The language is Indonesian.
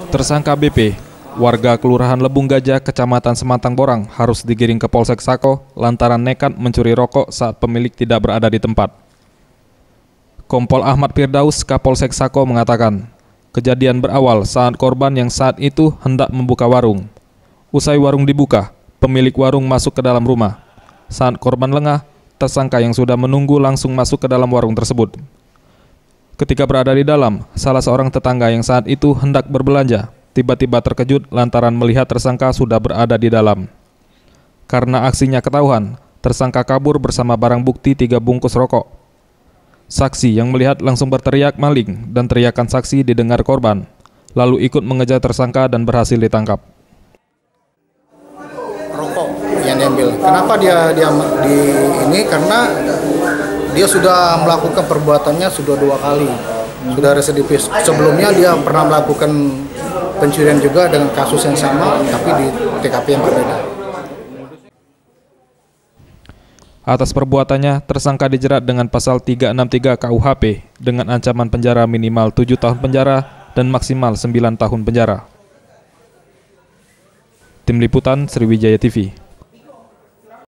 Tersangka BP, warga Kelurahan Lebung Gajah, Kecamatan Sematang Borang, harus digiring ke Polsek Sako lantaran nekat mencuri rokok saat pemilik tidak berada di tempat. Kompol Ahmad Firdaus, Kapolsek Sako mengatakan, kejadian berawal saat korban yang saat itu hendak membuka warung. Usai warung dibuka, pemilik warung masuk ke dalam rumah. Saat korban lengah, tersangka yang sudah menunggu langsung masuk ke dalam warung tersebut. Ketika berada di dalam, salah seorang tetangga yang saat itu hendak berbelanja tiba-tiba terkejut lantaran melihat tersangka sudah berada di dalam. Karena aksinya ketahuan, tersangka kabur bersama barang bukti 3 bungkus rokok. Saksi yang melihat langsung berteriak maling dan teriakan saksi didengar korban, lalu ikut mengejar tersangka dan berhasil ditangkap. Rokok yang diambil. Kenapa dia di ini? Karena dia sudah melakukan perbuatannya sudah 2 kali, sudah residivis. Sebelumnya dia pernah melakukan pencurian juga dengan kasus yang sama, tapi di TKP yang berbeda. Atas perbuatannya, tersangka dijerat dengan pasal 363 KUHP dengan ancaman penjara minimal 7 tahun penjara dan maksimal 9 tahun penjara. Tim Liputan Sriwijaya TV.